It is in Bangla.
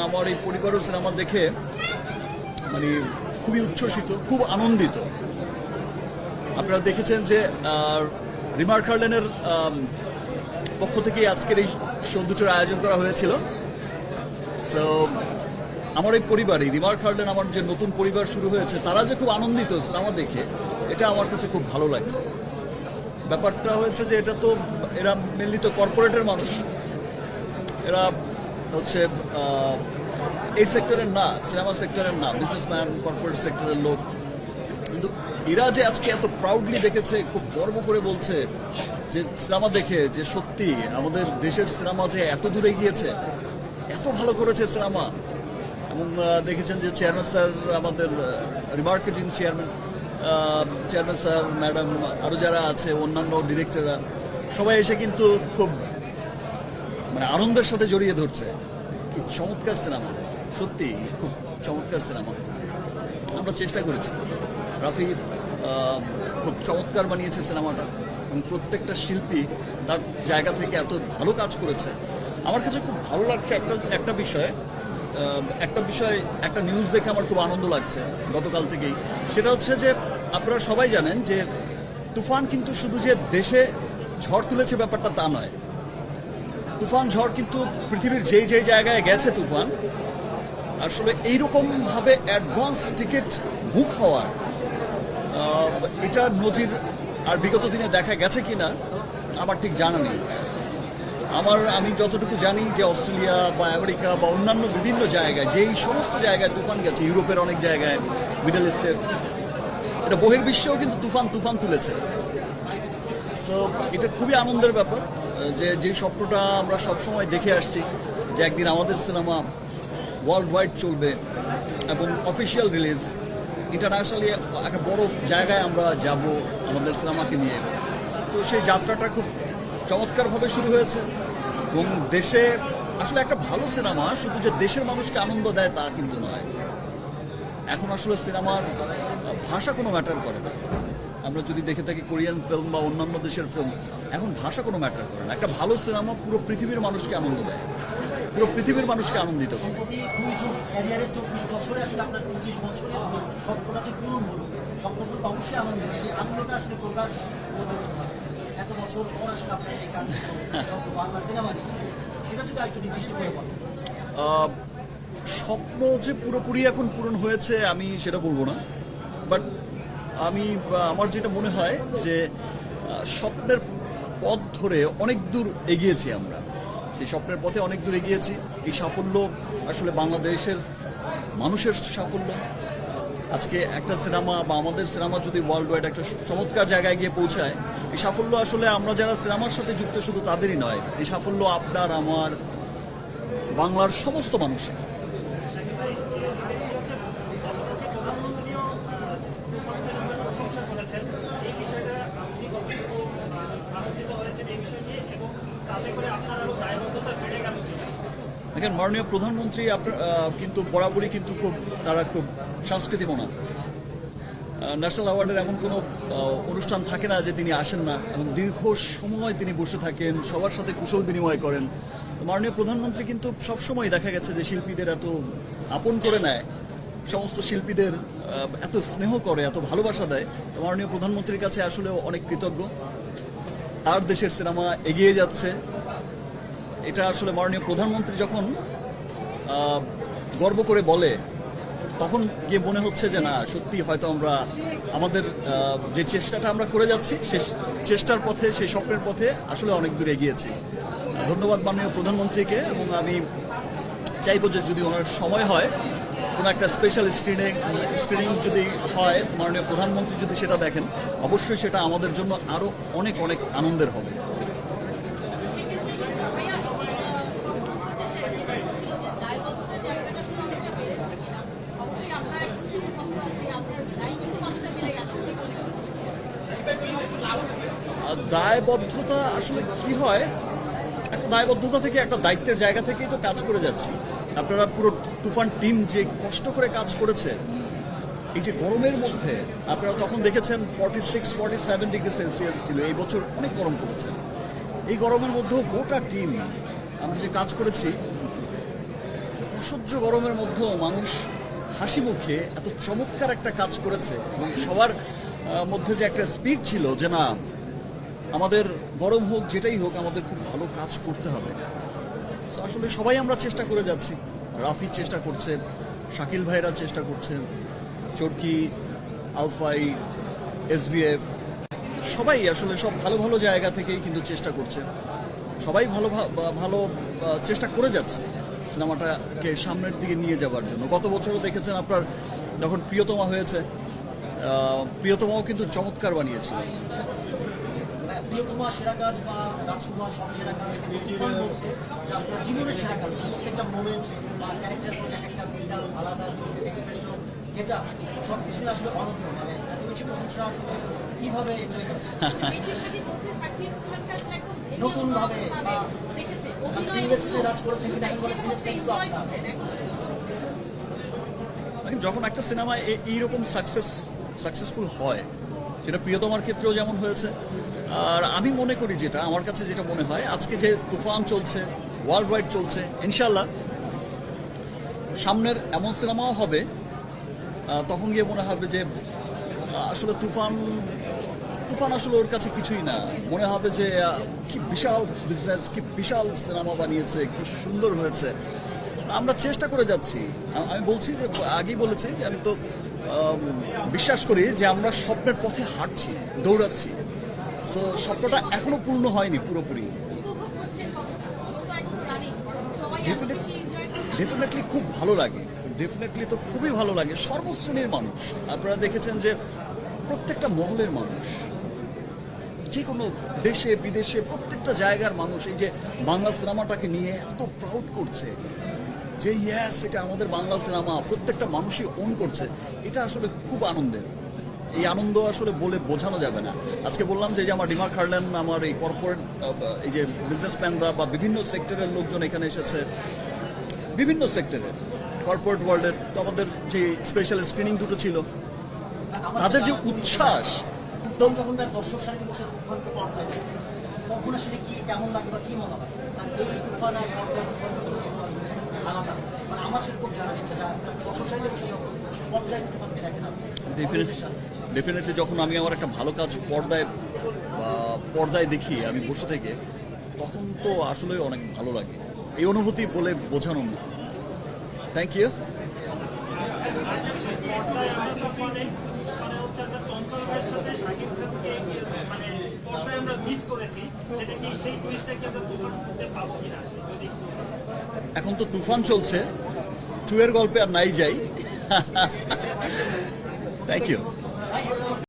আমার এই পরিবারও সিনেমা দেখে মানে খুবই উচ্ছ্বসিত, খুব আনন্দিত। আপনারা দেখেছেন যে রিমার কার্লেনের পক্ষ থেকে আজকের এই শো দুটোর আয়োজন করা হয়েছিল। সো আমার এই পরিবারে রিমার কার্লেন, আমার যে নতুন পরিবার শুরু হয়েছে, তারা যে খুব আনন্দিত সিনেমা দেখে, এটা আমার কাছে খুব ভালো লাগছে। ব্যাপারটা হয়েছে যে এটা তো এরা মেনলি তো কর্পোরেটের মানুষ, এরা হচ্ছে এই সেক্টরের না, সিনেমা সেক্টরের না, বিজনেসম্যান, কর্পোরেট সেক্টরের লোক। কিন্তু এরা যে আজকে এত প্রাউডলি দেখেছে, খুব গর্ব করে বলছে যে সিনেমা দেখে যে সত্যি আমাদের দেশের সিনেমা যে এত দূরে গিয়েছে, এত ভালো করেছে সিনেমা। এবং দেখেছেন যে চেয়ারম্যান স্যার, আমাদের রিমার্কেটিং চেয়ারম্যান স্যার, ম্যাডাম, আরও যারা আছে, অন্যান্য ডিরেক্টররা, সবাই এসে কিন্তু খুব মানে আনন্দের সাথে জড়িয়ে ধরছে। কি চমৎকার সিনেমা, সত্যি খুব চমৎকার সিনেমা। আমরা চেষ্টা করেছি, রাফি খুব চমৎকার বানিয়েছে সিনেমাটা, এবং প্রত্যেকটা শিল্পী তার জায়গা থেকে এত ভালো কাজ করেছে। আমার কাছে খুব ভালো লাগছে একটা নিউজ দেখে আমার খুব আনন্দ লাগছে গতকাল থেকেই। সেটা হচ্ছে যে আপনারা সবাই জানেন যে তুফান কিন্তু শুধু যে দেশে ঝড় তুলেছে ব্যাপারটা তা নয়। তুফান ঝড় কিন্তু পৃথিবীর যেই জায়গায় গেছে তুফান, আসলে এইরকমভাবে অ্যাডভান্স টিকিট বুক হওয়ার এটা নজির আর বিগত দিনে দেখা গেছে কিনা আমার ঠিক জানা নেই। আমি যতটুকু জানি যে অস্ট্রেলিয়া বা আমেরিকা বা অন্যান্য বিভিন্ন জায়গায়, যেই সমস্ত জায়গায় তুফান গেছে, ইউরোপের অনেক জায়গায়, মিডল ইস্টের, এটা বহির্বিশ্বেও কিন্তু তুফান তুলেছে। সো এটা খুবই আনন্দের ব্যাপার যে স্বপ্নটা আমরা সবসময় দেখে আসছি যে একদিন আমাদের সিনেমা ওয়ার্ল্ড ওয়াইড চলবে এবং অফিসিয়াল রিলিজ ইন্টারন্যাশনালি একটা বড় জায়গায় আমরা যাব আমাদের সিনেমাকে নিয়ে। তো সেই যাত্রাটা খুব চমৎকারভাবে শুরু হয়েছে। এবং দেশে আসলে একটা ভালো সিনেমা শুধু যে দেশের মানুষকে আনন্দ দেয় তা কিন্তু নয়। এখন আসলে সিনেমার ভাষা কোনো ম্যাটার করে না। আমরা যদি দেখে থাকি কোরিয়ান ফিল্ম বা অন্যান্য দেশের ফিল্ম, এখন ভাষা কোনো ম্যাটার করে না। একটা ভালো সিনেমা পুরো পৃথিবীর মানুষকে আনন্দ দেয়, পুরো পৃথিবীর মানুষকে আনন্দিত করে। ক্যারিয়ারের 24 বছরে আসলে আপনার 25 বছরের স্বপ্নটা তো পূরণ হলো। স্বপ্নটা তো অবশ্যই আনন্দের, সেই আনন্দটা আসলে প্রকাশ এত বছর পর আসলে আপনার সেই কাজ বাংলা সিনেমা নিয়ে, সেটা যদি একটু নির্দিষ্ট করে বলেন। স্বপ্ন যে পুরোপুরি এখন পূরণ হয়েছে আমি সেটা বলবো না, বাট আমার যেটা মনে হয় যে স্বপ্নের পথ ধরে অনেক দূর এগিয়েছি আমরা, সেই স্বপ্নের পথে অনেক দূর এগিয়েছি। এই সাফল্য আসলে বাংলাদেশের মানুষের সাফল্য। আজকে একটা সিনেমা বা আমাদের সিনেমা যদি ওয়ার্ল্ড ওয়াইড একটা চমৎকার জায়গায় গিয়ে পৌঁছায়, এই সাফল্য আসলে আমরা যারা সিনেমার সাথে যুক্ত শুধু তাদেরই নয়, এই সাফল্য আপনার, আমার, বাংলার সমস্ত মানুষের। দেখেন, মাননীয় প্রধানমন্ত্রী কিন্তু বরাবরই কিন্তু তারা খুব সংস্কৃতিমনা। ন্যাশনাল অ্যাওয়ার্ডের এমন কোনো অনুষ্ঠান থাকে না যে তিনি আসেন না, এবং দীর্ঘ সময় তিনি বসে থাকেন, সবার সাথে কুশল বিনিময় করেন। মাননীয় প্রধানমন্ত্রী কিন্তু সবসময় দেখা গেছে যে শিল্পীদের এত আপন করে নেয়, সমস্ত শিল্পীদের এত স্নেহ করে, এত ভালোবাসা দেয়। তো মাননীয় প্রধানমন্ত্রীর কাছে আসলে অনেক কৃতজ্ঞ। তার দেশের সিনেমা এগিয়ে যাচ্ছে, এটা আসলে মাননীয় প্রধানমন্ত্রী যখন গর্ব করে বলে, তখন গিয়ে মনে হচ্ছে যে না, সত্যি হয়তো আমরা আমাদের যে চেষ্টাটা আমরা করে যাচ্ছি, সেই চেষ্টার পথে, সেই স্বপ্নের পথে আসলে অনেক দূর এগিয়েছি। ধন্যবাদ মাননীয় প্রধানমন্ত্রীকে। এবং আমি চাইবো যে যদি ওনার সময় হয়, কোনো একটা স্পেশাল স্ক্রিনিং যদি হয়, মাননীয় প্রধানমন্ত্রী যদি সেটা দেখেন, অবশ্যই সেটা আমাদের জন্য আরও অনেক অনেক আনন্দের হবে। দায়বদ্ধতা আসলে কি হয়, একটা দায়বদ্ধতা থেকে, একটা দায়িত্বের জায়গা থেকেই তো কাজ করে যাচ্ছি। আপনারা পুরো তুফান টিম যে কষ্ট করে কাজ করেছে, এই যে গরমের মধ্যে আপনারা তখন দেখেছেন 46-47 ডিগ্রি সেলসিয়াস ছিল। এই বছর অনেক গরম পড়েছে। এই গরমের মধ্যেও গোটা টিম আমরা যে কাজ করেছি, অসহ্য গরমের মধ্যেও মানুষ হাসি মুখে এত চমৎকার একটা কাজ করেছে এবং সবার মধ্যে যে একটা স্পিড ছিল যে না আমাদের গরম হোক যেটাই হোক আমাদের খুব ভালো কাজ করতে হবে। So, আসলে সবাই আমরা চেষ্টা করে যাচ্ছি। রাফি চেষ্টা করছে, শাকিল ভাইরা চেষ্টা করছে, চরকি, আলফাই, SVF সবাই আসলে সব ভালো ভালো জায়গা থেকেই কিন্তু চেষ্টা করছে। সবাই ভালো ভালো চেষ্টা করে যাচ্ছে সিনেমাটাকে সামনের দিকে নিয়ে যাওয়ার জন্য। গত বছরও দেখেছেন আপনার যখন প্রিয়তমা হয়েছে, প্রিয়তমাও কিন্তু চমৎকার বানিয়েছিল। প্রিয়তমা সেরা কাজ বা রাজকুমার সব সেরা কাজ, কিন্তু তুফান বলছে যে আপনার জীবনের সেরা কাজ। প্রত্যেকটা মোমেন্ট বা ক্যারেক্টার করে এক একটা বিড়াল আলাদা এক্সপ্রেশন, যেটা সব কিছু আসলে অনন্য। মানে এত বেশি প্রশংসা আসলে কিভাবে এনজয় করছে নতুন ভাবে বা সিঙ্গেল স্ক্রিনে রাজ করেছে, কিন্তু এখন বলে সিলেক্ট টেক্সও আপনার। যখন একটা সিনেমা এইরকম সাকসেসফুল হয়, সেটা প্রিয়তমার ক্ষেত্রেও যেমন হয়েছে। আর আমি মনে করি যেটা আমার কাছে যেটা মনে হয়, আজকে যে তুফান চলছে, ওয়ার্ল্ড ওয়াইড চলছে, ইনশাল্লাহ সামনের এমন সিনেমাও হবে তখন গিয়ে মনে হবে যে আসলে তুফান আসলে ওর কাছে কিছুই না। মনে হবে যে কি বিশাল বিজনেস, কি বিশাল সিনেমা বানিয়েছে, কি সুন্দর হয়েছে। আমরা চেষ্টা করে যাচ্ছি। আমি বলছি যে আগেই বলেছি যে আমি তো বিশ্বাস করি যে আমরা স্বপ্নের পথে হাঁটছি, দৌড়াচ্ছি। সো স্বপ্নটা এখনো পূর্ণ হয়নি পুরোপুরি। ডেফিনেটলি খুব ভালো লাগে, ডেফিনেটলি তো খুবই ভালো লাগে। সর্বশ্রেণীর মানুষ, আপনারা দেখেছেন যে প্রত্যেকটা মহলের মানুষ, যে কোনো দেশে বিদেশে প্রত্যেকটা জায়গার মানুষ এই যে বাংলা সিনেমাটাকে নিয়ে এত প্রাউড করছে যে ইয়েস এটা আমাদের বাংলা সিনেমা, প্রত্যেকটা মানুষই ওন করছে। এটা আসলে খুব আনন্দের। এই আনন্দ আসলে বলে বোঝানো যাবে না। আজকে বললাম যে আমার ডিমার্ক হারলেন, আমার এই কর্পোরেট এই যে বিজনেসম্যানরা বা বিভিন্ন সেক্টরের লোকজন এখানে এসেছে, বিভিন্ন সেক্টরের কর্পোরেট ওয়ার্ল্ডের। তো আমাদের যে স্পেশাল স্ক্রিনিং দুটো ছিল, তাদের যে উচ্ছ্বাস, তুফান যখন দর্শক সারিতে বসে তুফানকে পর্দায় দেখে তখন আসলে কি কেমন লাগে বা কি মনে হয়? কারণ এই তুফান আর পর্দার তুফান আসলে আলাদা। মানে আমার সেটা খুব জানার ইচ্ছা, দর্শক সারিতে বসে যখন পর্দায় তুফানকে দেখেন আপনি। ডেফিনেটলি যখন আমি আমার একটা ভালো কাজ পর্দায় দেখি আমি বসে থেকে, তখন তো আসলে অনেক ভালো লাগে। এই অনুভূতি বলে বোঝানো না। Thank you. এখন তো তুফান চলছে, 2 এর গল্পে আর নাই যাই। Thank you.